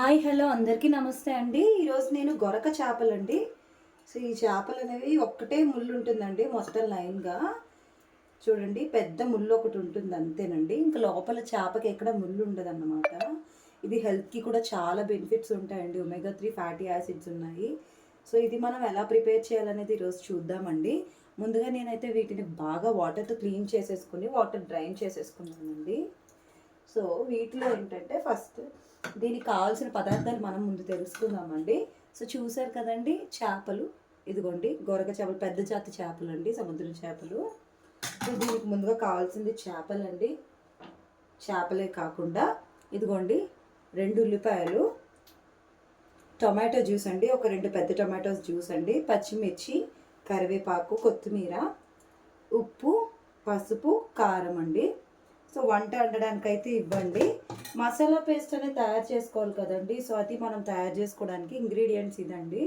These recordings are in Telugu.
హాయ్ హలో అందరికీ నమస్తే అండి. ఈరోజు నేను గొరక చేపలండి. సో ఈ చేపలు అనేవి ఒక్కటే ముళ్ళు ఉంటుందండి మొత్తం లైన్గా. చూడండి పెద్ద ముళ్ళు ఒకటి ఉంటుంది అంతేనండి. ఇంకా లోపల చేపకి ఎక్కడ ముళ్ళు ఉండదన్నమాట. ఇది హెల్త్కి కూడా చాలా బెనిఫిట్స్ ఉంటాయండి. ఒమేగా 3 ఫ్యాటీ యాసిడ్స్ ఉన్నాయి. సో ఇది మనం ఎలా ప్రిపేర్ చేయాలనేది ఈరోజు చూద్దామండి. ముందుగా నేనైతే వీటిని బాగా వాటర్తో క్లీన్ చేసేసుకుని వాటర్ డ్రైన్ చేసేసుకున్నానండి. సో వీటిలో ఏంటంటే ఫస్ట్ దీనికి కావాల్సిన పదార్థాలు మనం ముందు తెలుసుకుందామండి. సో చూసారు కదండి చేపలు, ఇదిగోండి గొరక చేపలు, పెద్ద జాతి చేపలు అండి, సముద్ర చేపలు. సో దీనికి ముందుగా కావాల్సింది చేపలండి. చేపలే కాకుండా ఇదిగోండి 2 ఉల్లిపాయలు, టొమాటో జ్యూస్ అండి, ఒక 2 పెద్ద టొమాటోస్ జ్యూస్ అండి, పచ్చిమిర్చి, కరివేపాకు, కొత్తిమీర, ఉప్పు, పసుపు, కారం అండి. సో వంట వండడానికైతే ఇవ్వండి. మసాలా పేస్ట్ అనేది తయారు చేసుకోవాలి కదండి. సో అది మనం తయారు చేసుకోవడానికి ఇంగ్రీడియంట్స్ ఇదండి.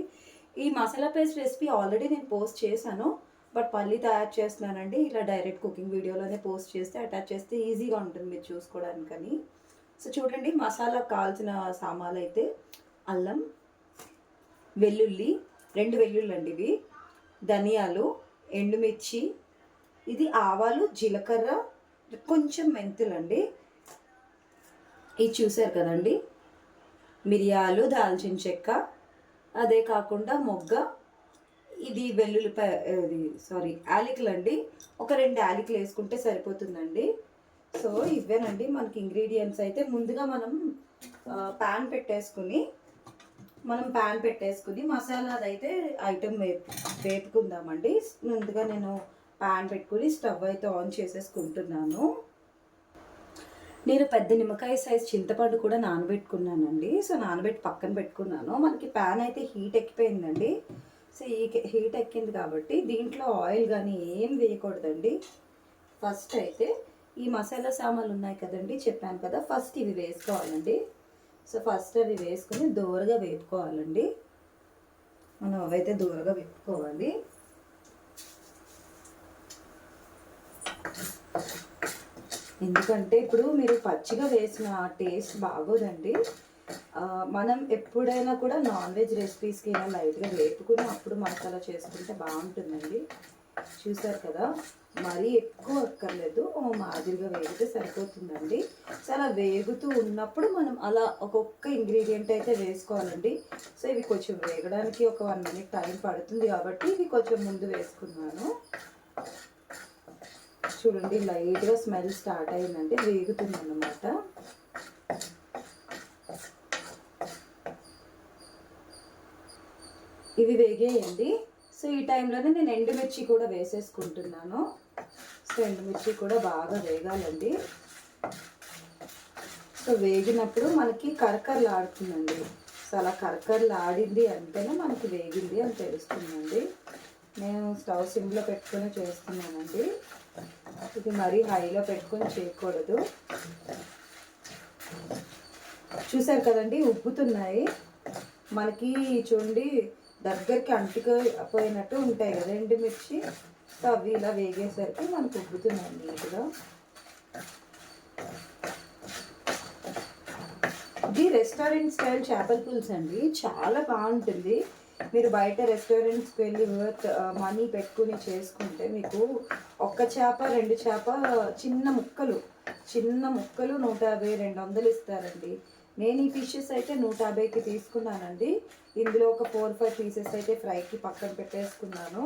ఈ మసాలా పేస్ట్ రెసిపీ ఆల్రెడీ నేను పోస్ట్ చేశాను, బట్ మళ్ళీ తయారు చేస్తున్నానండి. ఇలా డైరెక్ట్ కుకింగ్ వీడియోలోనే పోస్ట్ చేస్తే అటాచ్ చేస్తే ఈజీగా ఉంటుంది మీరు చూసుకోవడానికని. సో చూడండి మసాలా కావాల్సిన సామాన్లు అయితే అల్లం, వెల్లుల్లి, 2 వెల్లుల్లి అండి ఇవి, ధనియాలు, ఎండుమిర్చి, ఇది ఆవాలు, జీలకర్ర, కొంచెం మెంతులండి, ఇది చూసారు కదండి, మిరియాలు, దాల్చిన చెక్క, అదే కాకుండా మొగ్గ, ఇది వెల్లుల్లిపాయ, యాలకులు అండి, ఒక 2 యాలకులు వేసుకుంటే సరిపోతుందండి. సో ఇవేనండి మనకి ఇంగ్రీడియంట్స్. అయితే ముందుగా మనం ప్యాన్ పెట్టేసుకుని మసాలాది అయితే ఐటెం వేపుకుందామండి. ముందుగా నేను ప్యాన్ పెట్టుకుని స్టవ్ అయితే ఆన్ చేసేసుకుంటున్నాను. నేను పెద్ద నిమ్మకాయ సైజ్ చింతపండు కూడా నానబెట్టుకున్నానండి. సో నానబెట్టి పక్కన పెట్టుకున్నాను. మనకి ప్యాన్ అయితే హీట్ ఎక్కిపోయిందండి. సో ఈ హీట్ ఎక్కింది కాబట్టి దీంట్లో ఆయిల్ కానీ ఏం వేయకూడదండి. ఫస్ట్ అయితే ఈ మసాలా సామాన్లు ఉన్నాయి కదండి, చెప్పాను కదా, ఫస్ట్ ఇవి వేసుకోవాలండి. సో ఫస్ట్ అవి వేసుకుని దూరగా వేపుకోవాలండి. మనం అవైతే దూరగా వేపుకోవాలి. ఎందుకంటే ఇప్పుడు మీరు పచ్చిగా వేసిన టేస్ట్ బాగోదండి. మనం ఎప్పుడైనా కూడా నాన్ వెజ్ రెసిపీస్కి ఇలా లైట్గా వేపుకుని అప్పుడు మసాలా చేసుకుంటే బాగుంటుందండి. చూసారు కదా, మరీ ఎక్కువ అక్కర్లేదు, మాదిరిగా వేగితే సరిపోతుందండి. సో అలా వేగుతూ ఉన్నప్పుడు మనం అలా ఒక్కొక్క ఇంగ్రీడియంట్ అయితే వేసుకోవాలండి. సో ఇవి కొంచెం వేగడానికి ఒక 1 మినిట్ టైం పడుతుంది కాబట్టి ఇవి కొంచెం ముందు వేసుకున్నాను. చూడండి లైట్గా స్మెల్ స్టార్ట్ అయిందంటే వేగుతుంది అన్నమాట. ఇవి వేగేయండి. సో ఈ టైంలోనే నేను ఎండుమిర్చి కూడా వేసేసుకుంటున్నాను. సో ఎండుమిర్చి కూడా బాగా వేగాలండి. సో వేగినప్పుడు మనకి కరకరలాడుతుందండి. సో అలా కరకరలాడింది అంటేనే మనకి వేగింది అని తెలుస్తుందండి. నేను స్టవ్ సిమ్లో పెట్టుకొని చేస్తున్నానండి. ఇది మరీ హైలో పెట్టుకొని చేయకూడదు. చూసారు కదండి ఉబ్బుతున్నాయి మనకి. చూడండి దగ్గరికి అంటుకుపోయినట్టు ఉంటాయి కదా ఎండుమిర్చి. సో అవి ఇలా వేగేసరికి మనకు ఉబ్బుతున్నాయి నీట్గా. ఇది రెస్టారెంట్ స్టైల్ చేపల పులుసు అండి, చాలా బాగుంటుంది. మీరు బయట రెస్టారెంట్స్కి వెళ్ళి మనీ పెట్టుకుని చేసుకుంటే మీకు ఒక్క చేప 2 చేప చిన్న ముక్కలు 150, 200 ఇస్తారండి. నేను ఈ ఫిషెస్ అయితే 150కి తీసుకున్నానండి. ఇందులో ఒక 4-5 పీసెస్ అయితే ఫ్రైకి పక్కన పెట్టేసుకున్నాను.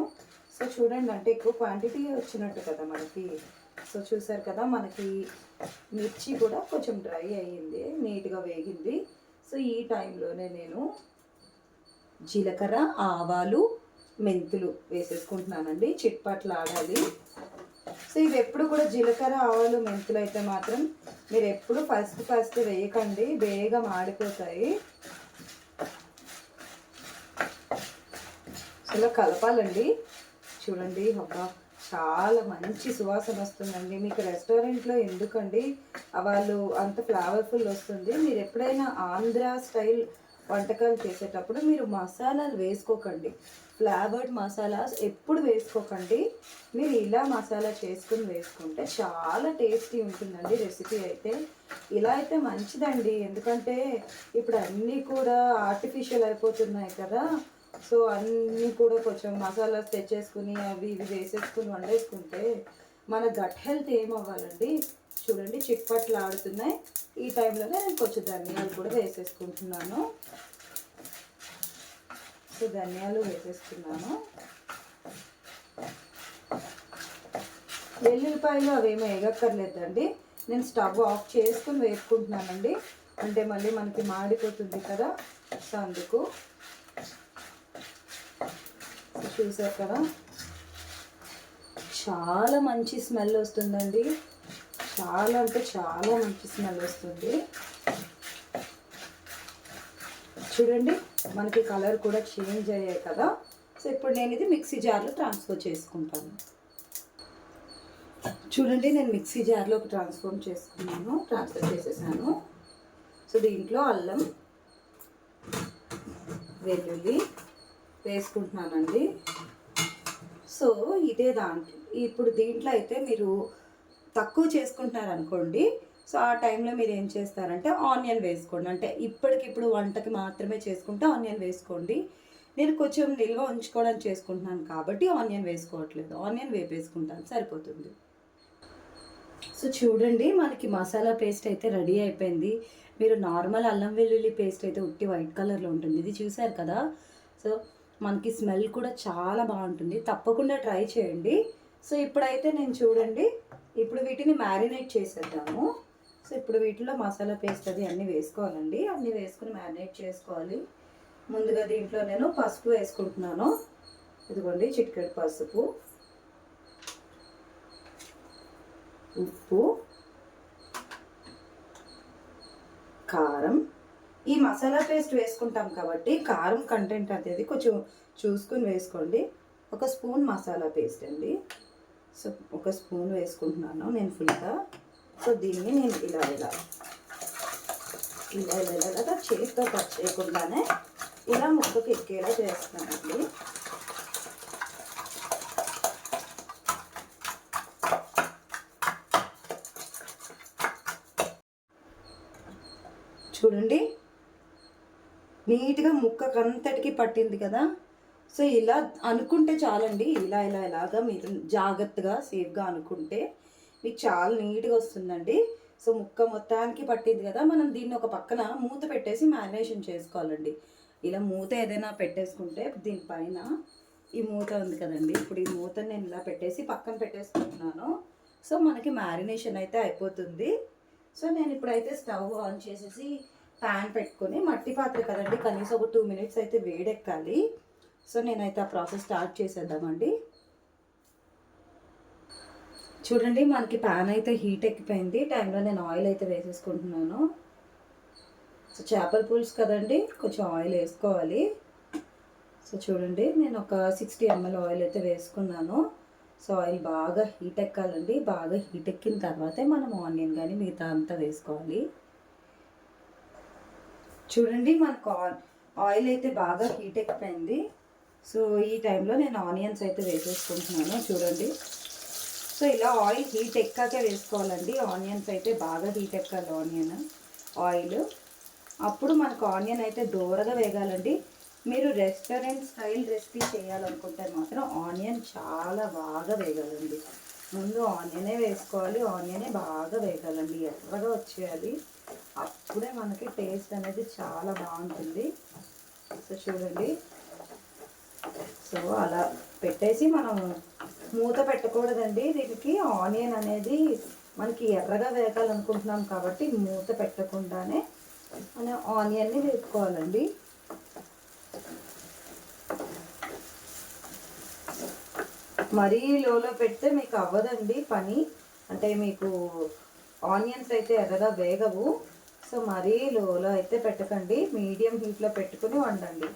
సో చూడండి, అంటే ఎక్కువ క్వాంటిటీ వచ్చినట్టు కదా మనకి. సో చూసారు కదా, మనకి మిర్చి కూడా కొంచెం డ్రై అయ్యింది, నీట్గా వేగింది. సో ఈ టైంలోనే నేను జీలకర్ర, ఆవాలు, మెంతులు వేసేసుకుంటున్నానండి. చిట్పట్లు ఆడాలి. సో ఇవి ఎప్పుడు కూడా జీలకర్ర, ఆవాలు, మెంతులు అయితే మాత్రం మీరు ఎప్పుడు ఫస్ట్ వేయకండి, వేగం మాడిపోతాయి. ఇలా కలపాలండి. చూడండి అబ్బా, చాలా మంచి సువాసన వస్తుందండి. మీకు రెస్టారెంట్లో ఎందుకండి వాళ్ళు అంత ఫ్లేవర్ఫుల్ వస్తుంది. మీరు ఎప్పుడైనా ఆంధ్ర స్టైల్ వంటకాలు చేసేటప్పుడు మీరు మసాలాలు వేసుకోకండి. ఫ్లేవర్డ్ మసాలాస్ ఎప్పుడు వేసుకోకండి. మీరు ఇలా మసాలా చేసుకుని వేసుకుంటే చాలా టేస్టీ ఉంటుందండి రెసిపీ అయితే. ఇలా అయితే మంచిదండి, ఎందుకంటే ఇప్పుడు అన్నీ కూడా ఆర్టిఫిషియల్ అయిపోతున్నాయి కదా. సో అన్నీ కూడా కొంచెం మసాలాస్ తెచ్చేసుకుని అవి ఇవి వేసేసుకుని వండేసుకుంటే మన గట్ హెల్త్ ఏమవ్వాలండి. చూడండి చిట్పట్లు ఆడుతున్నాయి. ఈ టైంలోనే నేను కొంచెం ధనియాలు కూడా వేసేసుకుంటున్నాను. సో ధనియాలు వేసేసుకున్నాను. వెల్లుల్లిపాయలు అవేమీ వేగక్కర్లేదండి. నేను స్టవ్ ఆఫ్ చేసుకుని వేసుకుంటున్నానండి, అంటే మళ్ళీ మనకి మాడిపోతుంది కదా. సో అందుకు చూసారు కదా, చాలా మంచి స్మెల్ వస్తుందండి. చాలా అంటే చాలా మంచి స్మెల్ వస్తుంది. చూడండి మనకి కలర్ కూడా చేంజ్ అయ్యాయి కదా. సో ఇప్పుడు నేను ఇది మిక్సీ జార్లో ట్రాన్స్ఫర్ చేసుకుంటాను. చూడండి నేను మిక్సీ జార్లోకి ట్రాన్స్ఫర్ చేసేసాను. సో దీంట్లో అల్లం వెల్లుల్లి వేసుకుంటున్నానండి. సో ఇదే ఇప్పుడు దీంట్లో అయితే మీరు తక్కువ చేసుకుంటున్నారు అనుకోండి. సో ఆ టైంలో మీరు ఏం చేస్తారంటే ఆనియన్ వేసుకోండి. అంటే ఇప్పటికిప్పుడు వంటకి మాత్రమే చేసుకుంటే ఆనియన్ వేసుకోండి. నేను కొంచెం నిల్వ ఉంచుకోవడానికి చేసుకుంటున్నాను కాబట్టి ఆనియన్ వేసుకోవట్లేదు, ఆనియన్ వేపేసుకుంటాను, సరిపోతుంది. సో చూడండి మనకి మసాలా పేస్ట్ అయితే రెడీ అయిపోయింది. మీరు నార్మల్ అల్లం వెల్లుల్లి పేస్ట్ అయితే ఉట్టి వైట్ కలర్లో ఉంటుంది, ఇది చూసారు కదా. సో మనకి స్మెల్ కూడా చాలా బాగుంటుంది, తప్పకుండా ట్రై చేయండి. సో ఇప్పుడైతే నేను చూడండి ఇప్పుడు వీటిని మ్యారినేట్ చేసేద్దాము. సో ఇప్పుడు వీటిలో మసాలా పేస్ట్ అది అన్నీ వేసుకోవాలండి, అన్నీ వేసుకుని మ్యారినేట్ చేసుకోవాలి. ముందుగా దీంట్లో నేను పసుపు వేసుకుంటున్నాను. ఇదిగోండి చిటికెడు పసుపు, ఉప్పు, కారం. ఈ మసాలా పేస్ట్ వేసుకుంటాం కాబట్టి కారం కంటెంట్ అనేది కొంచెం చూసుకుని వేసుకోండి. 1 స్పూన్ మసాలా పేస్ట్ అండి. సో 1 స్పూన్ వేసుకుంటున్నాను నేను ఫుల్గా. సో దీన్ని నేను ఇలా చేతితో కట్ చేయకుండానే ఇలా ముక్కకి ఎక్కేలా చేస్తానండి. చూడండి నీట్గా ముక్కకంతటికి పట్టింది కదా. సో ఇలా అనుకుంటే చాలండి, ఇలాగా మీరు జాగ్రత్తగా సేఫ్గా అనుకుంటే మీకు చాలా నీట్గా వస్తుందండి. సో ముక్క మొత్తానికి పట్టింది కదా, మనం దీన్ని ఒక పక్కన మూత పెట్టేసి మ్యారినేషన్ చేసుకోవాలండి. ఇలా మూత ఏదైనా పెట్టేసుకుంటే దీనిపైన ఈ మూత ఉంది కదండి, ఇప్పుడు ఈ మూతని నేను ఇలా పెట్టేసి పక్కన పెట్టేసుకుంటున్నాను. సో మనకి మ్యారినేషన్ అయితే అయిపోతుంది. సో నేను ఇప్పుడైతే స్టవ్ ఆన్ చేసేసి ప్యాన్ పెట్టుకొని, మట్టి పాత్ర కదండి, కనీసం ఒక 2 మినిట్స్ అయితే వేడెక్కాలి. సో నేనైతే ఆ ప్రాసెస్ స్టార్ట్ చేసేద్దామండి. చూడండి మనకి ప్యాన్ అయితే హీట్ ఎక్కిపోయింది. టైంలో నేను ఆయిల్ అయితే వేసేసుకుంటున్నాను. సో చేపల పులుసు కదండి, కొంచెం ఆయిల్ వేసుకోవాలి. సో చూడండి నేను ఒక 60 ml ఆయిల్ అయితే వేసుకున్నాను. సో ఆయిల్ బాగా హీట్ ఎక్కాలండి. బాగా హీట్ ఎక్కిన తర్వాతే మనం ఆనియన్ కానీ మిగతా అంతా వేసుకోవాలి. చూడండి మనకు ఆయిల్ అయితే బాగా హీట్ ఎక్కిపోయింది. సో ఈ టైంలో నేను ఆనియన్స్ అయితే వేసేసుకుంటున్నాను. చూడండి సో ఇలా ఆయిల్ హీట్ ఎక్కాకే వేసుకోవాలండి. ఆనియన్స్ అయితే బాగా హీట్ ఎక్కాలి ఆయిల్. అప్పుడు మనకు ఆనియన్ అయితే దూరగా వేగాలండి. మీరు రెస్టారెంట్ స్టైల్ రెసిపీ చేయాలనుకుంటే మాత్రం ఆనియన్ చాలా బాగా వేగాలండి. ముందు ఆనియనే వేసుకోవాలి, ఆనియనే బాగా వేగాలండి, ఎర్రగా వచ్చేయాలి. అప్పుడే మనకి టేస్ట్ అనేది చాలా బాగుంటుంది. సో చూడండి సో అలా పెట్టేసి మనం మూత పెట్టకూడదండి. దీనికి ఆనియన్ అనేది మనకి ఎర్రగా వేగాలనుకుంటున్నాం కాబట్టి మూత పెట్టకుండానే మనం ఆనియన్ని వేసుకోవాలండి. మరీ లోలో పెడితే మీకు అవ్వదండి పని, అంటే మీకు ఆనియన్స్ అయితే ఎర్రగా వేగవు. సో మరీ లోలో అయితే పెట్టకండి, మీడియం హీట్లో పెట్టుకుని వండండి.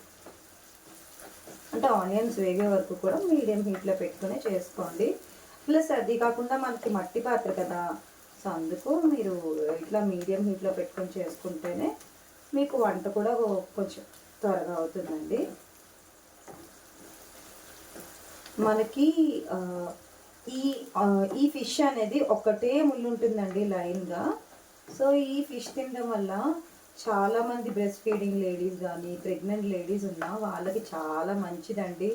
అంటే ఆనియన్స్ వేగే వరకు కూడా మీడియం హీట్లో పెట్టుకుని చేసుకోండి. ప్లస్ అది కాకుండా మనకి మట్టి పాత్ర కదా, సో అందుకు మీరు ఇట్లా మీడియం హీట్లో పెట్టుకొని చేసుకుంటేనే మీకు వంట కూడా కొంచెం త్వరగా అవుతుందండి. మనకి ఆ, ఈ ఈ ఫిష్ అనేది ఒక్కటే ముళ్ళు ఉంటుందండి లైన్గా. సో ఈ ఫిష్ తినడం వల్ల చాలామంది బ్రెస్ట్ ఫీడింగ్ లేడీస్ కానీ ప్రెగ్నెంట్ లేడీస్ ఉన్న వాళ్ళకి చాలా మంచిదండి.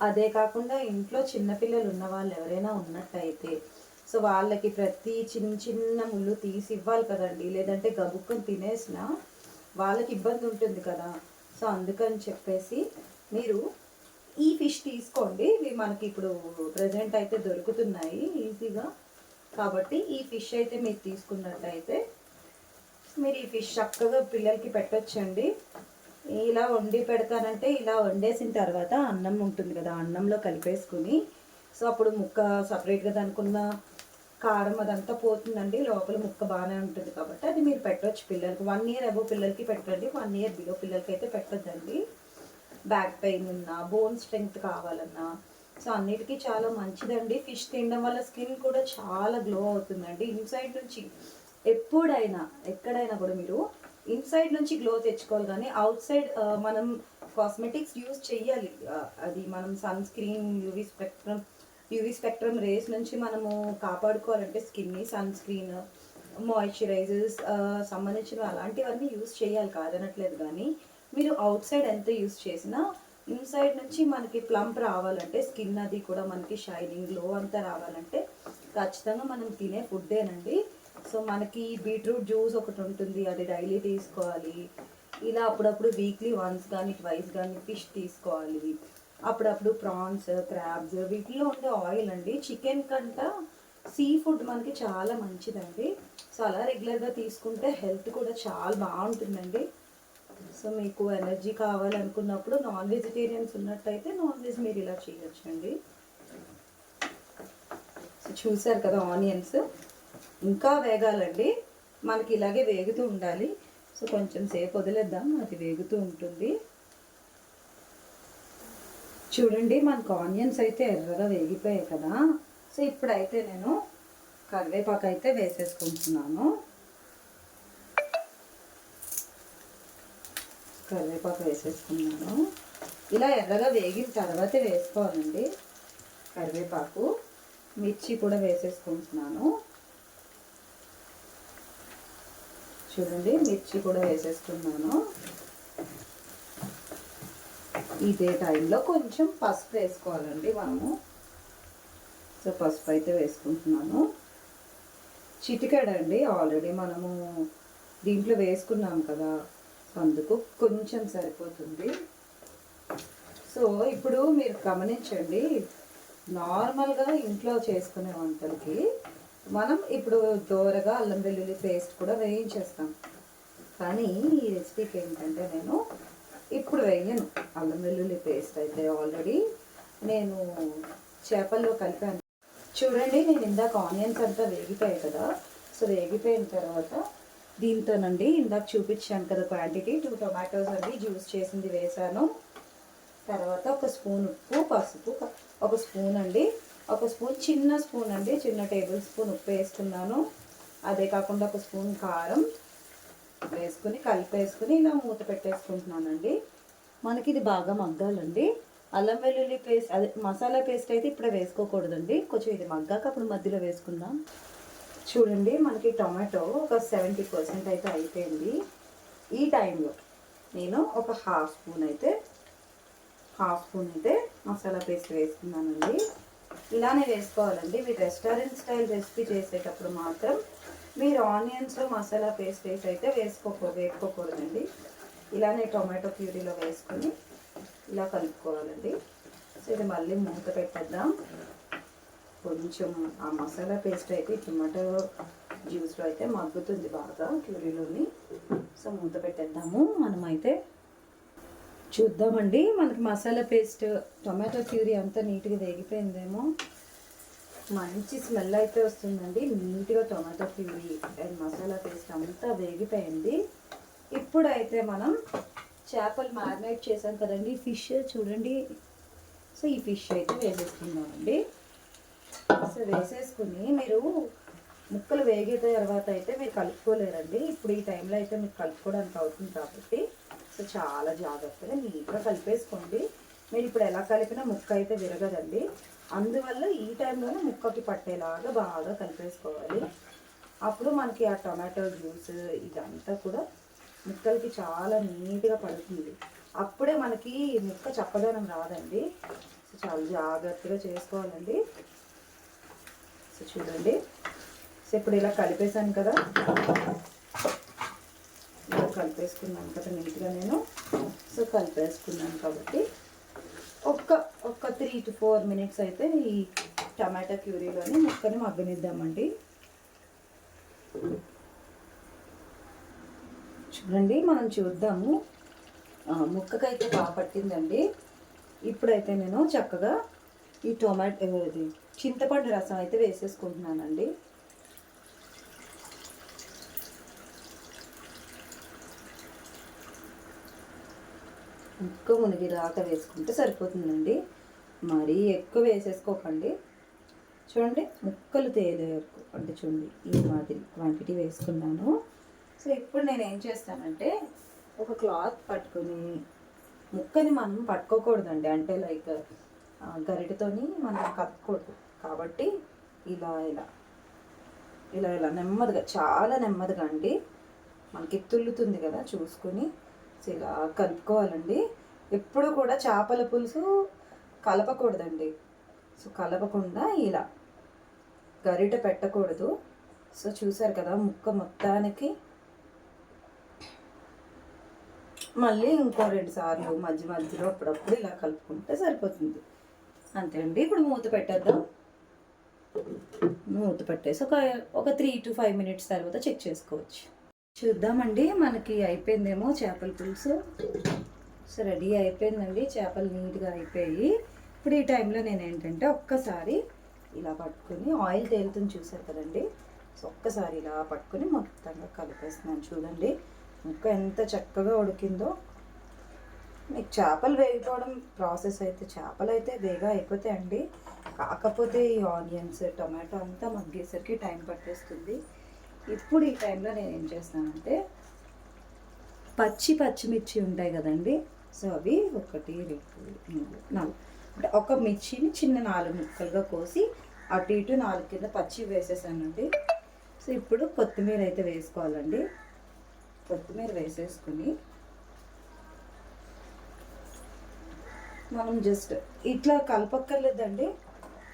అదే కాకుండా ఇంట్లో చిన్నపిల్లలు ఉన్న వాళ్ళు ఎవరైనా ఉన్నట్టయితే సో వాళ్ళకి ప్రతి చిన్న చిన్న ముళ్ళు తీసి ఇవ్వాలి కదండి, లేదంటే గబుక్కుని తినేసిన వాళ్ళకి ఇబ్బంది ఉంటుంది కదా. సో అందుకని చెప్పేసి మీరు ఈ ఫిష్ తీసుకోండి. ఇవి మనకి ఇప్పుడు ప్రజెంట్ అయితే దొరుకుతున్నాయి ఈజీగా. కాబట్టి ఈ ఫిష్ అయితే మీరు తీసుకున్నట్టయితే మీరు ఈ ఫిష్ చక్కగా పిల్లలకి పెట్టొచ్చండి. ఇలా వండి పెడతానంటే ఇలా వండేసిన తర్వాత అన్నం ఉంటుంది కదా, అన్నంలో కలిపేసుకుని సో అప్పుడు ముక్క సపరేట్గా దానికున్న కారం అదంతా పోతుందండి, లోపల ముక్క బాగానే ఉంటుంది. కాబట్టి అది మీరు పెట్టవచ్చు పిల్లలకి. 1 ఇయర్ అబో పిల్లలకి పెట్టండి, 1 ఇయర్ బిలో పిల్లలకి అయితే పెట్టొద్దండి. బ్యాక్ పెయిన్ ఉన్నా, బోన్ స్ట్రెంగ్త్ కావాలన్నా సో అన్నిటికీ చాలా మంచిదండి. ఫిష్ తినడం వల్ల స్కిన్ కూడా చాలా గ్లో అవుతుందండి ఇన్సైడ్ నుంచి. ఎప్పుడైనా ఎక్కడైనా కూడా మీరు ఇన్సైడ్ నుంచి గ్లో తెచ్చుకోవాలి, కానీ అవుట్ సైడ్ మనం కాస్మెటిక్స్ యూజ్ చెయ్యాలి. అది మనం sunscreen, UV spectrum rays నుంచి మనము కాపాడుకోవాలంటే స్కిన్ని సన్ స్క్రీన్, మాయిశ్చరైజర్స్ సంబంధించిన అలాంటివన్నీ యూజ్ చేయాలి, కాదనట్లేదు. కానీ మీరు అవుట్ సైడ్ ఎంత యూజ్ చేసినా ఇన్సైడ్ నుంచి మనకి ప్లంప్ రావాలంటే, స్కిన్ అది కూడా మనకి షైనింగ్ గ్లో అంతా రావాలంటే ఖచ్చితంగా మనం తినే ఫుడ్డేనండి. సో మనకి బీట్రూట్ జ్యూస్ ఒకటి ఉంటుంది, అది డైలీ తీసుకోవాలి. ఇలా అప్పుడప్పుడు వీక్లీ వన్స్ కానీ ట్వైస్ కానీ ఫిష్ తీసుకోవాలి. అప్పుడప్పుడు ప్రాన్స్, క్రాబ్స్ వీటిలో ఉండే ఆయిల్ అండి చికెన్ కంట సీ ఫుడ్ మనకి చాలా మంచిదండి. సో అలా రెగ్యులర్గా తీసుకుంటే హెల్త్ కూడా చాలా బాగుంటుందండి. సో మీకు ఎనర్జీ కావాలనుకున్నప్పుడు నాన్ వెజిటేరియన్స్ ఉన్నట్టయితే నాన్ వెజ్ మీరు ఇలా చేయొచ్చండి. సో చూసారు కదా ఆనియన్స్ ఇంకా వేగాలండి, మనకి ఇలాగే వేగుతూ ఉండాలి. సో కొంచెం సేపు వదిలేద్దాం, అది వేగుతూ ఉంటుంది. చూడండి మనకు ఆనియన్స్ అయితే ఎర్రగా వేగిపోయాయి కదా. సో ఇప్పుడైతే నేను కరివేపాకు అయితే వేసేసుకుంటున్నాను. కరివేపాకు వేసేసుకున్నాను. ఇలా ఎర్రగా వేగిన తర్వాతే వేసుకోవాలండి కరివేపాకు. మిర్చి కూడా వేసేసుకుంటున్నాను. చూడండి మిర్చి కూడా వేసేసుకున్నాను. ఇదే టైంలో కొంచెం పసుపు వేసుకోవాలండి మనము. సో పసుపు అయితే వేసుకుంటున్నాను, చిటికెడండి. ఆల్రెడీ మనము దీంట్లో వేసుకున్నాం కదా, సో అందుకు కొంచెం సరిపోతుంది. సో ఇప్పుడు మీరు గమనించండి, నార్మల్గా ఇంట్లో చేసుకునే వంటలకి మనం ఇప్పుడు దోరగా అల్లం వెల్లుల్లి పేస్ట్ కూడా వేయించేస్తాం. కానీ ఈ రెసిపీకి ఏంటంటే నేను ఇప్పుడు వేయను అల్లం వెల్లుల్లి పేస్ట్. అయితే ఆల్రెడీ నేను చేపల్లో కలిపాను. చూడండి నేను ఇందాక ఆనియన్స్ అంతా వేగిపోయాయి కదా. సో వేగిపోయిన తర్వాత దీంతోనండి ఇందాక చూపించాను కదా క్వాంటిటీ 2 టొమాటోస్ అండి జ్యూస్ చేసింది వేసాను. తర్వాత ఒక స్పూన్ ఉప్పు, పసుపు, ఒక స్పూన్ అండి, ఒక స్పూన్ చిన్న స్పూన్ అండి, చిన్న టేబుల్ స్పూన్ ఉప్పు వేసుకున్నాను. అదే కాకుండా ఒక స్పూన్ కారం వేసుకుని కలిపేసుకుని ఇలా మూత పెట్టేసుకుంటున్నానండి. మనకి ఇది బాగా మగ్గాలండి. అల్లం వెల్లుల్లి పేస్ట్, అదే మసాలా పేస్ట్ అయితే ఇప్పుడే వేసుకోకూడదండి, కొంచెం ఇది మగ్గాక అప్పుడు మధ్యలో వేసుకుందాం. చూడండి మనకి టొమాటో ఒక 70% అయితే అయిపోయింది. ఈ టైంలో నేను ఒక హాఫ్ స్పూన్ అయితే మసాలా పేస్ట్ వేసుకున్నానండి. ఇలానే వేసుకోవాలండి. మీరు రెస్టారెంట్ స్టైల్ రెసిపీ చేసేటప్పుడు మాత్రం మీరు ఆనియన్స్లో మసాలా పేస్ట్ వేసి అయితే వేసుకోకూడదండి. ఇలానే టొమాటో ప్యూరీలో వేసుకొని ఇలా కలుపుకోవాలండి. సో ఇది మళ్ళీ మూత పెట్టేద్దాం. కొంచెం ఆ మసాలా పేస్ట్ అయితే టొమాటో జ్యూస్లో అయితే మగ్గుతుంది బాగా ప్యూరీలోని. సో మూత పెట్టేద్దాము. మనమైతే చూద్దామండి మనకి మసాలా పేస్ట్ టొమాటో ప్యూరీ అంతా నీట్గా వేగిపోయిందేమో. మంచి స్మెల్ అయితే వస్తుందండి. నీట్గా tomato puree and masala paste అంతా వేగిపోయింది. ఇప్పుడైతే మనం చేపలు మ్యారినేట్ చేసాం కదండి, ఫిష్ చూడండి. సో ఈ ఫిష్ అయితే వేసేసుకుందామండి. సో వేసేసుకుని మీరు ముక్కలు వేగిన తర్వాత అయితే మీరు కలుపుకోలేరండి. ఇప్పుడు ఈ టైంలో అయితే మీకు కలుపుకోవడానికి అవుతుంది కాబట్టి సో చాలా జాగ్రత్తగా నీట్గా కలిపేసుకోండి. మీరు ఇప్పుడు ఎలా కలిపినా ముక్క అయితే విరగదండి. అందువల్ల ఈ టైంలోనే ముక్కకి పట్టేలాగా బాగా కలిపేసుకోవాలి. అప్పుడు మనకి ఆ టొమాటో జ్యూస్ ఇదంతా కూడా ముక్కలకి చాలా నీట్గా పడుతుంది. అప్పుడే మనకి ముక్క చప్పదనం రాదండి. సో చాలా జాగ్రత్తగా చేసుకోవాలండి. సో చూడండి. సో ఇప్పుడు ఇలా కలిపేసాను కదా, ఇలా కలిపేసుకున్నాను కదా నీట్గా నేను. సో కలిపేసుకున్నాను కాబట్టి ఒక 3 to 4 minutes అయితే ఈ టమాటా ప్యూరీలోని ముక్కని మగ్గనిద్దామండి. చూడండి, మనం చూద్దాము. ముక్కకైతే బాగా పట్టిందండి. ఇప్పుడైతే నేను చక్కగా ఈ చింతపండు రసం అయితే వేసేసుకుంటున్నానండి. ముక్క మునిగిదాకా వేసుకుంటే సరిపోతుందండి. మరీ ఎక్కువ వేసేసుకోకండి. చూడండి, ముక్కలు తేలే వరకు, అంటే చూడండి ఈ మాదిరి క్వాంటిటీ వేసుకున్నాను. సో ఇప్పుడు నేను ఏం చేస్తానంటే ఒక క్లాత్ పట్టుకొని, ముక్కని మనం పట్టుకోకూడదండి, అంటే లైక్ గరిటతోని మనం కప్పకూడదు. కాబట్టి ఇలా ఇలా ఇలా ఇలా నెమ్మదిగా, చాలా నెమ్మదిగా అండి, మనకి తుల్లుతుంది కదా చూసుకొని ఇలా కలుపుకోవాలండి. ఎప్పుడు కూడా చేపల పులుసు కలపకూడదండి. సో కలపకుండా ఇలా గరిట పెట్టకూడదు. సో చూసారు కదా, ముక్క మొత్తానికి మళ్ళీ ఇంకో 2 సార్లు మధ్య మధ్యలో అప్పుడప్పుడు ఇలా కలుపుకుంటే సరిపోతుంది. అంతే అండి. ఇప్పుడు మూత పెట్టేద్దాం. మూత పెట్టేసి ఒక 3 to 5 minutes తర్వాత చెక్ చేసుకోవచ్చు. చూద్దామండి, మనకి అయిపోయిందేమో చేపల పులుసు. సో రెడీ అయిపోయిందండి, చేపలు నీట్గా అయిపోయి. ఇప్పుడు ఈ టైంలో నేను ఏంటంటే ఒక్కసారి ఇలా పట్టుకొని, ఆయిల్ తేలుతుంది చూసారు కదండి. సో ఒక్కసారి ఇలా పట్టుకొని మొత్తంగా కలిపేస్తున్నాను. చూడండి ముక్క ఎంత చక్కగా ఉడికిందో. మీకు చేపలు వేగిపోవడం ప్రాసెస్ అయితే, చేపలు అయితే వేగా అయిపోతాయండి. కాకపోతే ఈ ఆనియన్స్, టొమాటో అంతా మగ్గేసరికి టైం పట్టేస్తుంది. ఇప్పుడు ఈ టైంలో నేను ఏం చేస్తానంటే పచ్చిమిర్చి ఉంటాయి కదండి. సో అవి 1 2 3 4, అంటే ఒక మిర్చిని చిన్న 4 ముక్కలుగా కోసి అటు ఇటు 4 కింద పచ్చి వేసేసానండి. సో ఇప్పుడు కొత్తిమీర అయితే వేసుకోవాలండి. కొత్తిమీర వేసేసుకుని మనం జస్ట్ ఇట్లా కలపక్కర్లేదండి.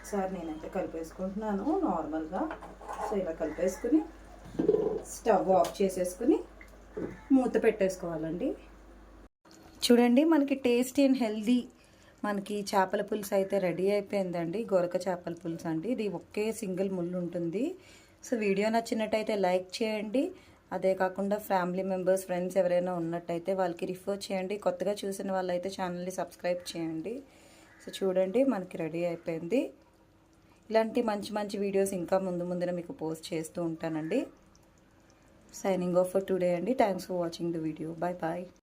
సార్ నేనైతే కలిపేసుకుంటున్నాను నార్మల్గా. సో ఇలా కలిపేసుకుని స్టవ్ ఆఫ్ చేసేసుకుని మూత పెట్టేసుకోవాలండి. చూడండి, మనకి టేస్టీ అండ్ హెల్దీ మనకి చేపల పులుసు అయితే రెడీ అయిపోయిందండి. గొరక చేపల పులుసు అండి. ఇది ఒకే సింగిల్ ముళ్ళు ఉంటుంది. సో వీడియో నచ్చినట్టయితే లైక్ చేయండి. అదే కాకుండా ఫ్యామిలీ మెంబర్స్, ఫ్రెండ్స్ ఎవరైనా ఉన్నట్టయితే వాళ్ళకి రిఫర్ చేయండి. కొత్తగా చూసిన వాళ్ళైతే ఛానల్ని సబ్స్క్రైబ్ చేయండి. సో చూడండి, మనకి రెడీ అయిపోయింది. ఇలాంటి మంచి మంచి వీడియోస్ ఇంకా ముందున మీకు పోస్ట్ చేస్తూ ఉంటానండి. Signing off for today, and thanks for watching the video. Bye bye.